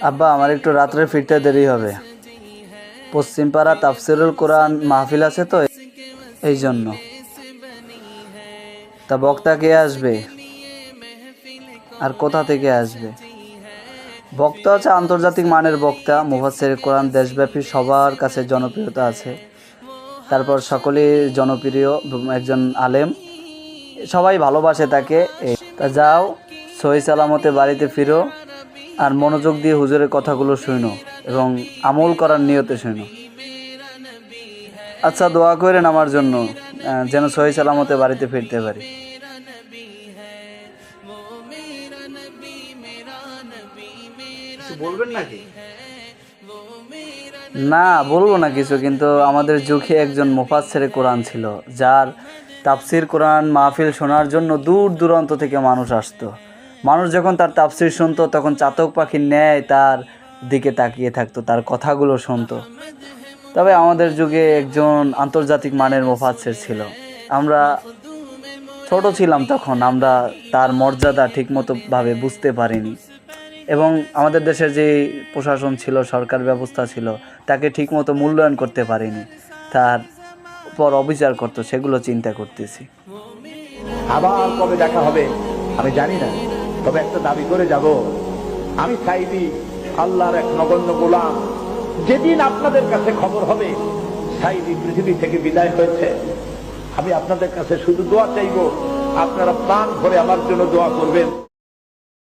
আব্বা, আমার একটু রাত্রে ফিরতে দেরি হবে। পশ্চিম পাড়া তাফসিরুল কোরআন মাহফিল আছে তো, এই জন্য। তা বক্তা কে আসবে আর কোথা থেকে আসবে? বক্তা হচ্ছে আন্তর্জাতিক মানের বক্তা, মুফাসসির কোরআন, দেশব্যাপী সবার কাছে জনপ্রিয়তা আছে। তারপর সকলেই জনপ্রিয় একজন আলেম, সবাই ভালোবাসে তাকে। তা যাও, সহি সালামতে বাড়িতে ফিরো, আর মনোযোগ দিয়ে হুজুরের কথাগুলো শুনো এবং আমল করার নিয়তে শুনো। আচ্ছা, দোয়া করেন আমার জন্য, যেন সহি সালামতে বাড়িতে ফিরতে পারি। কিছু বলবেন নাকি? না, বলবো না কিছু, কিন্তু আমাদের যুগে একজন মুফাসসিরে কোরআন ছিল, যার তাফসির কোরআন মাহফিল শোনার জন্য দূর দূরান্ত থেকে মানুষ আসতো। মানুষ যখন তার তাফসির শুনতো, তখন চাতক পাখির ন্যায় তার দিকে তাকিয়ে থাকতো, তার কথাগুলো শুনতো। তবে আমাদের যুগে একজন আন্তর্জাতিক মানের মুফাসসির ছিল। আমরা ছোট ছিলাম তখন, আমরা তার মর্যাদা ঠিকমতো ভাবে বুঝতে পারিনি, এবং আমাদের দেশের যে প্রশাসন ছিল, সরকার ব্যবস্থা ছিল, তাকে ঠিকমতো মূল্যায়ন করতে পারিনি। তার পর অবিচার করতো, সেগুলো চিন্তা করতেছি। আবার কবে দেখা হবে আমি জানি না, তবে একটা দাবি করে যাব, আমি সাইদি আল্লাহর এক নগণ্য গোলাম। যেদিন আপনাদের কাছে খবর হবে সাইদি পৃথিবী থেকে বিদায় হয়েছে, আমি আপনাদের কাছে শুধু দোয়া চাইব, আপনারা প্রাণ ভরে আমার জন্য দোয়া করবেন।